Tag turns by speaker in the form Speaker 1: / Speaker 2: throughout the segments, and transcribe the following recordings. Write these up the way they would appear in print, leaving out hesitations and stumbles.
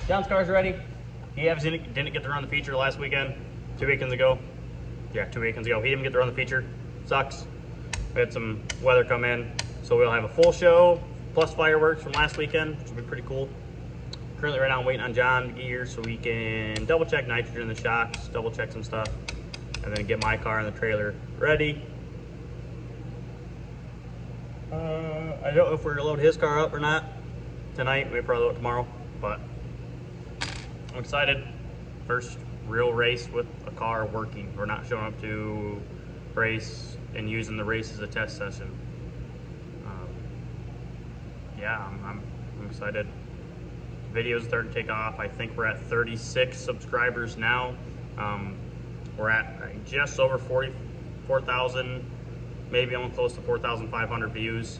Speaker 1: John's car's ready. He obviously didn't get to run the feature last weekend, 2 weekends ago. Yeah, 2 weekends ago. He didn't get to run the feature. Sucks. We had some weather come in, so we'll have a full show plus fireworks from last weekend, which will be pretty cool. Currently right now I'm waiting on John to get here so we can double check nitrogen in the shocks, double check some stuff, and then get my car and the trailer ready. I don't know if we're gonna load his car up or not tonight. We probably load it tomorrow, but I'm excited. First real race with a car working. We're not showing up to race and using the race as a test session. Yeah, I'm excited. Videos starting to take off. I think we're at 36 subscribers now. We're at just over 44,000, maybe almost close to 4,500 views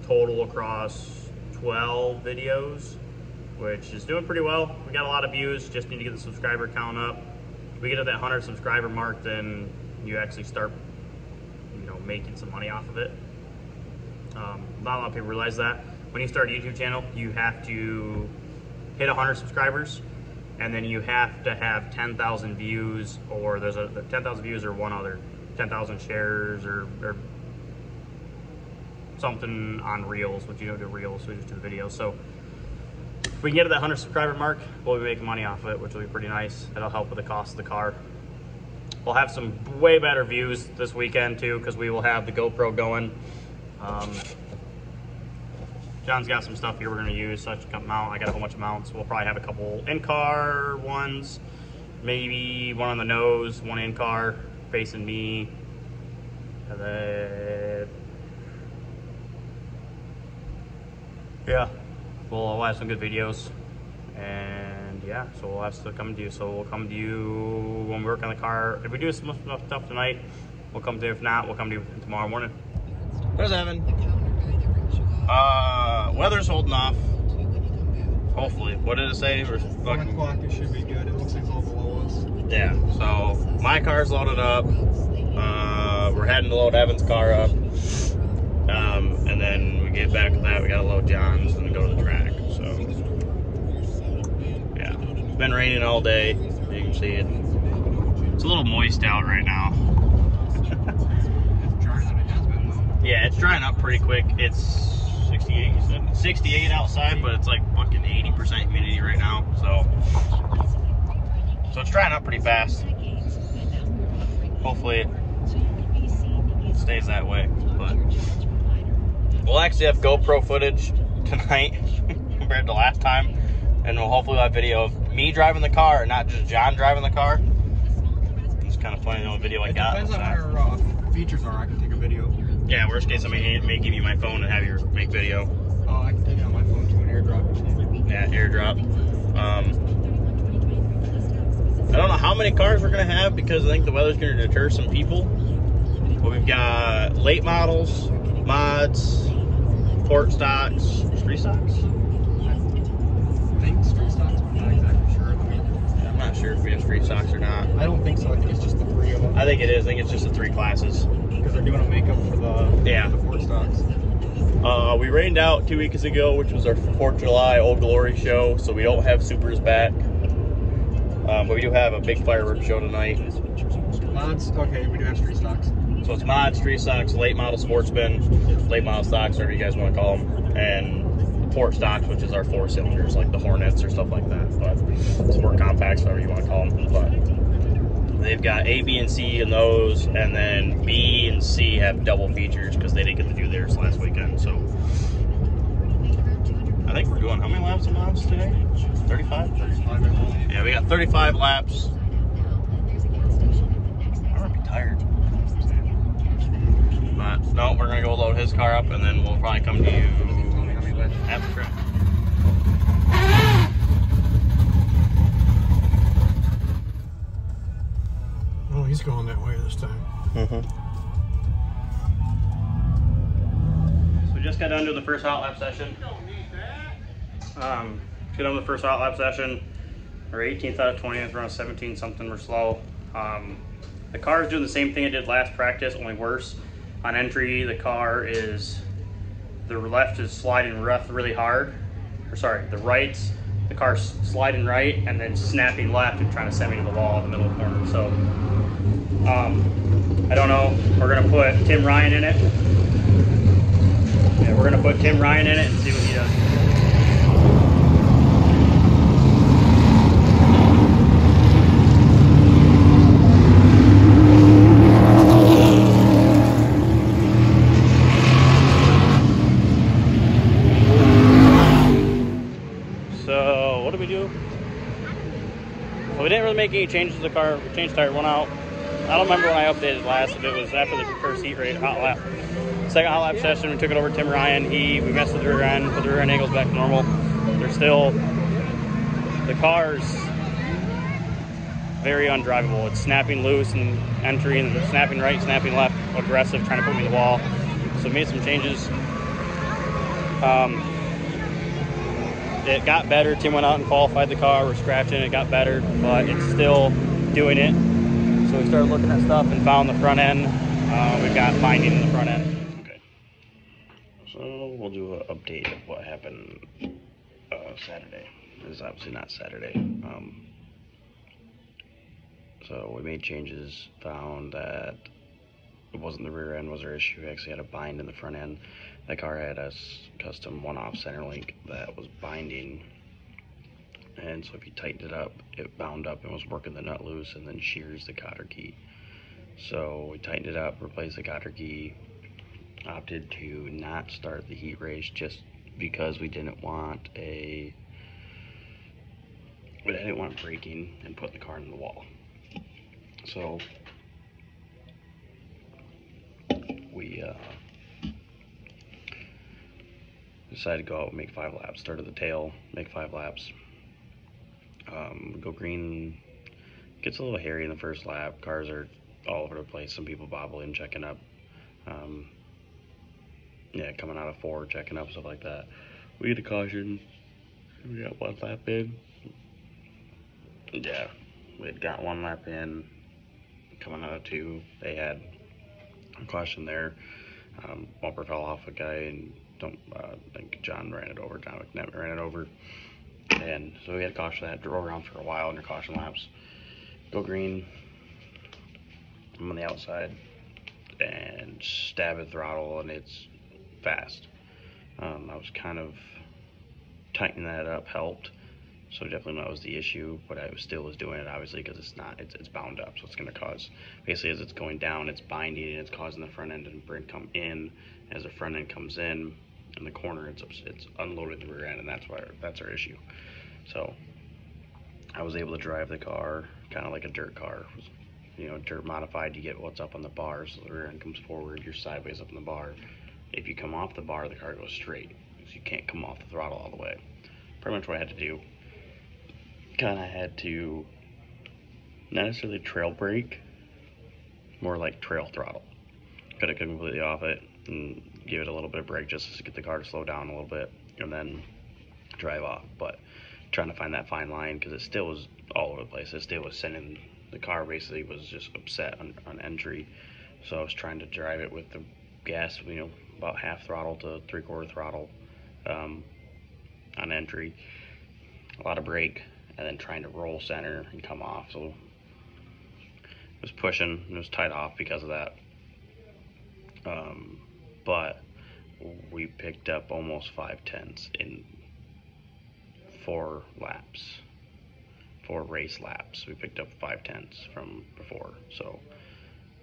Speaker 1: total across 12 videos, which is doing pretty well. We got a lot of views, just need to get the subscriber count up. If we get to that 100 subscriber mark, then you actually start, making some money off of it. Not a lot of people realize that. When you start a YouTube channel, you have to hit 100 subscribers, and then you have to have 10,000 views, or there's a 10,000 views or one other 10,000 shares or something on Reels, which do Reels, we just do the videos. So if we can get to that 100 subscriber mark, we'll be making money off of it, which will be pretty nice. That'll help with the cost of the car. We'll have some way better views this weekend too, because we will have the GoPro going. John's got some stuff here we're going to use, such a mount. I got a whole bunch of mounts. We'll probably have a couple in-car ones, maybe one on the nose, one in-car facing me, and then yeah, we'll have some good videos, and yeah, so we'll have stuff coming to you. So we'll come to you when we work on the car. If we do some stuff tonight, we'll come to you. If not, we'll come to you tomorrow morning. There's Evan. Weather's holding off. Hopefully. What did it say?
Speaker 2: 1 o'clock, it should be good. It looks like it's all below us.
Speaker 1: Yeah, so my car's loaded up. We're heading to load Evan's car up. And then we get back to that, we gotta load John's and then go to the track. So, yeah. It's been raining all day. You can see it. It's a little moist out right now.
Speaker 2: It's drier than it has been, though.
Speaker 1: Yeah, it's drying up pretty quick. It's 68, you said? 68 outside, but it's like fucking 80% humidity right now. So it's drying up pretty fast. Hopefully it stays that way. But we'll actually have GoPro footage tonight compared to last time, and we'll hopefully have video of me driving the car and not just John driving the car. It's kind of funny, the only video I got.
Speaker 2: Depends on what our features are. I can take a video. Yeah,
Speaker 1: worst case, I may give you my phone and have you make video.
Speaker 2: Oh, I can take it on my phone too, an airdrop.
Speaker 1: Yeah, airdrop. I don't know how many cars we're gonna have because I think the weather's gonna deter some people. But we've got late models, mods, port stocks, street stocks.
Speaker 2: I think street stocks, but I'm not exactly sure.
Speaker 1: I'm not sure if we have street stocks or not.
Speaker 2: I don't think so. I think it's just the 3 of them.
Speaker 1: I think it is. I think it's just the 3 classes.
Speaker 2: Because they're doing a makeup for the port stocks.
Speaker 1: We rained out 2 weeks ago, which was our 4th of July Old Glory show, so we don't have supers back. But we do have a big fireworks show tonight.
Speaker 2: Mods, okay, we do have street stocks.
Speaker 1: So it's mods, street stocks, late model sportsman, late model stocks, whatever you guys want to call them, and port stocks, which is our 4 cylinders, like the Hornets or stuff like that. But sport compacts, whatever you want to call them. But they've got A, B, and C in those, and then B and C have double features because they didn't get to do theirs last weekend. So I think we're doing how many laps of mods today? 35?
Speaker 2: 35, I think.
Speaker 1: Yeah, we got 35 laps. I'm gonna be tired. But no, we're gonna go load his car up and then we'll probably come to you at the track.
Speaker 2: Oh, he's going that way this time.
Speaker 1: So we just got done doing the first hot lap session. Get on the first hot lap session. We're 18th out of 20th, we're on 17 something, we're slow. The car is doing the same thing it did last practice, only worse. On entry, the car is, the left is sliding really hard. Or sorry, the right's the car's sliding right and then snapping left and trying to send me to the wall in the middle of the corner. So I don't know. We're gonna put Tim Ryan in it. Yeah, we're gonna put Tim Ryan in it and see what he does. So what did we do? Well, we didn't really make any changes to the car. We changed tire, one out. I don't remember when I updated last, if it was after the first heat rate, hot lap. Second hot lap session, we took it over to Tim Ryan. We messed with the rear end, put the rear end angles back to normal. They're still, the car's very undrivable. It's snapping loose and entry, and snapping right, snapping left, aggressive, trying to put me in the wall. So made some changes. It got better. Tim went out and qualified the car. We're scratching. It got better, but it's still doing it. So we started looking at stuff and found the front end. We've got binding in the front end. Okay. So we'll do an update of what happened Saturday. This is obviously not Saturday. So we made changes, found that it wasn't the rear end was our issue. We actually had a bind in the front end. That car had a custom one-off center link that was binding, and so if you tightened it up, it bound up and was working the nut loose and then shears the cotter key. So we tightened it up, replaced the cotter key, opted to not start the heat race just because we didn't want braking and putting the car in the wall. So we decided to go out and make 5 laps. Start at the tail, make 5 laps. Go green. Gets a little hairy in the first lap. Cars are all over the place. Some people bobbling, checking up. Yeah, coming out of 4, checking up, stuff like that. We get a caution. We got 1 lap in. Yeah, we had got 1 lap in. Coming out of 2, they had a caution there. Bumper fell off a guy, and I think John ran it over. John McNett ran it over. And so we had caution that, drove around for a while under caution laps. Go green. I'm on the outside and stab at throttle, and it's fast. I was kind of tightening that up, helped. So definitely that was the issue, but I still was doing it obviously because it's bound up, so it's going to cause, basically as it's going down, it's binding and it's causing the front end to come in. As the front end comes in the corner, it's unloaded the rear end, and that's our issue. So I was able to drive the car kind of like a dirt car. You know, dirt modified, you get what's up on the bar, so the rear end comes forward, you're sideways up on the bar. If you come off the bar, the car goes straight, so you can't come off the throttle all the way. Pretty much what I had to do. Kind of had to not necessarily trail brake, more like trail throttle. Could have completely off it and give it a little bit of brake just to get the car to slow down a little bit and then drive off. But trying to find that fine line, because it still was all over the place. It still was sending, the car basically was just upset on entry. So I was trying to drive it with the gas, you know, about half throttle to 3/4 throttle on entry. A lot of brake, and then trying to roll center and come off. So it was pushing, it was tight off because of that. But we picked up almost 5/10 in 4 laps, 4 race laps. We picked up 5/10 from before. So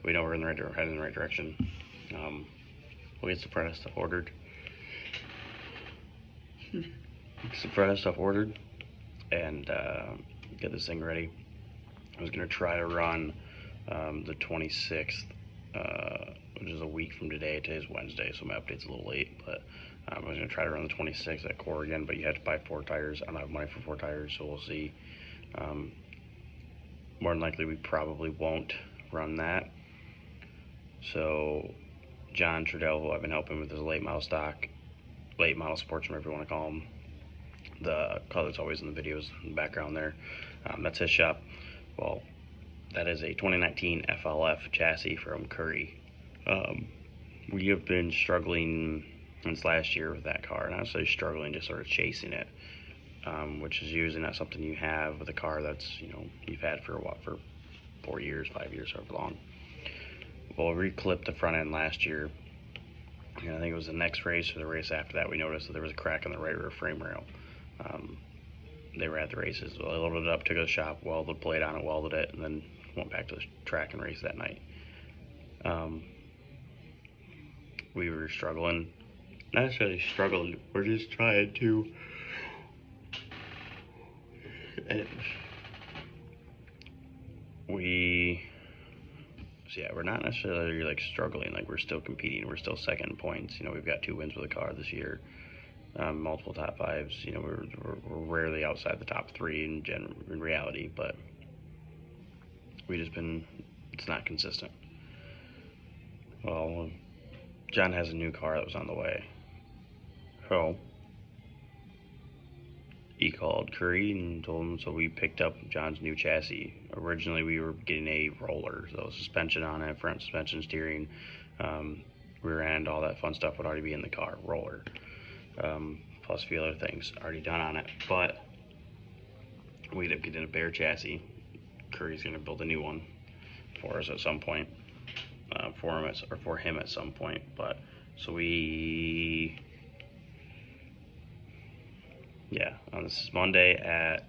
Speaker 1: we know we're heading in the right direction. We'll get some front stuff ordered. And get this thing ready. I was gonna try to run the 26th, which is a week from today. Today's Wednesday, so my update's a little late, but I was gonna try to run the 26th at Core again, but you have to buy 4 tires. I don't have money for 4 tires, so we'll see. More than likely, we probably won't run that. So John Trudell, who I've been helping with his late model sports, whatever you want to call them, the color's always in the videos in the background there. That's his shop. Well, that is a 2019 FLF chassis from Curry. We have been struggling since last year with that car, and I was struggling, just sort of chasing it.
Speaker 3: which is usually not something you have with a car that's, you know, you've had for what, for 4 years, 5 years, however long. Well, we clipped the front end last year, and I think it was the next race or the race after that, we noticed that there was a crack in the right rear frame rail. They were at the races. I loaded it up, took it to the shop, welded the plate on it, welded it, and then went back to the track and raced that night. We were struggling. Not necessarily struggling, we're just trying to. We're not necessarily like struggling, like we're still competing, we're still second in points. You know, we've got 2 wins with the car this year, multiple top 5s. You know, we're rarely outside the top 3 in reality, but it's not consistent. Well, John has a new car that was on the way, so he called Curry and told him, so we picked up John's new chassis. Originally we were getting a roller, so suspension on it, front suspension, steering, rear end, all that fun stuff would already be in the car, roller, plus a few other things already done on it. But we ended up getting a bare chassis. Curry's going to build a new one for us at some point, for him at some point. But so on this Monday at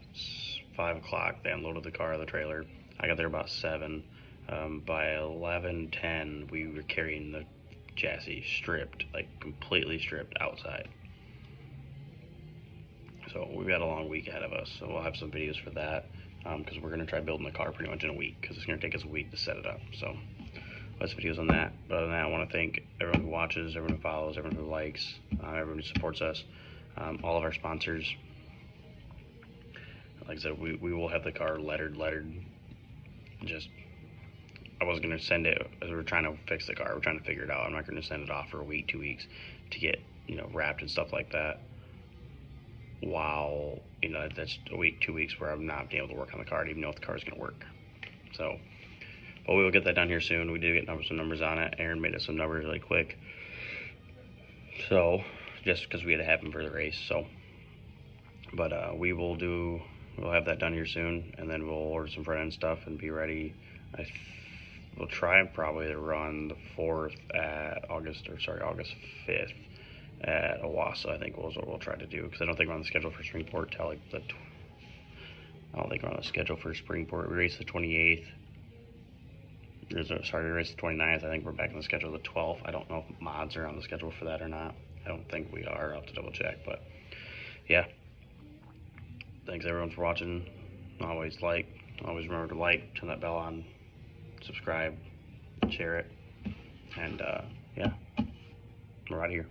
Speaker 3: 5 o'clock, they unloaded the car, the trailer. I got there about 7. By 11:10, we were carrying the chassis stripped, like completely stripped outside. So we've got a long week ahead of us. So we'll have some videos for that, because we're gonna try building the car pretty much in a week, because it's gonna take us a week to set it up. So lots of videos on that. But other than that, I want to thank everyone who watches, everyone who follows, everyone who likes, everyone who supports us, all of our sponsors. Like I said, we will have the car lettered. Just, I was going to send it, as we were trying to fix the car, we're trying to figure it out. I'm not going to send it off for a week, 2 weeks to get, you know, wrapped and stuff like that, while, you know, that's a week, 2 weeks where I'm not being able to work on the car. I don't even know if the car is going to work. So, but we will get that done here soon. We did get some numbers on it. Aaron made us some numbers really quick, so just because we had to have them for the race. So, but we'll have that done here soon, and then we'll order some front end stuff and be ready. We'll try probably to run the 4th at August 5th at Owasso. I think we'll try to do, because I don't think we're on the schedule for Springport till like I don't think we're on the schedule for Springport. We race the 28th. We race the 29th. I think we're back on the schedule the 12th. I don't know if mods are on the schedule for that or not. I don't think we are. I'll have to double check, but yeah. Thanks everyone for watching. Always remember to like, turn that bell on, subscribe, share it, and yeah, we're out of here.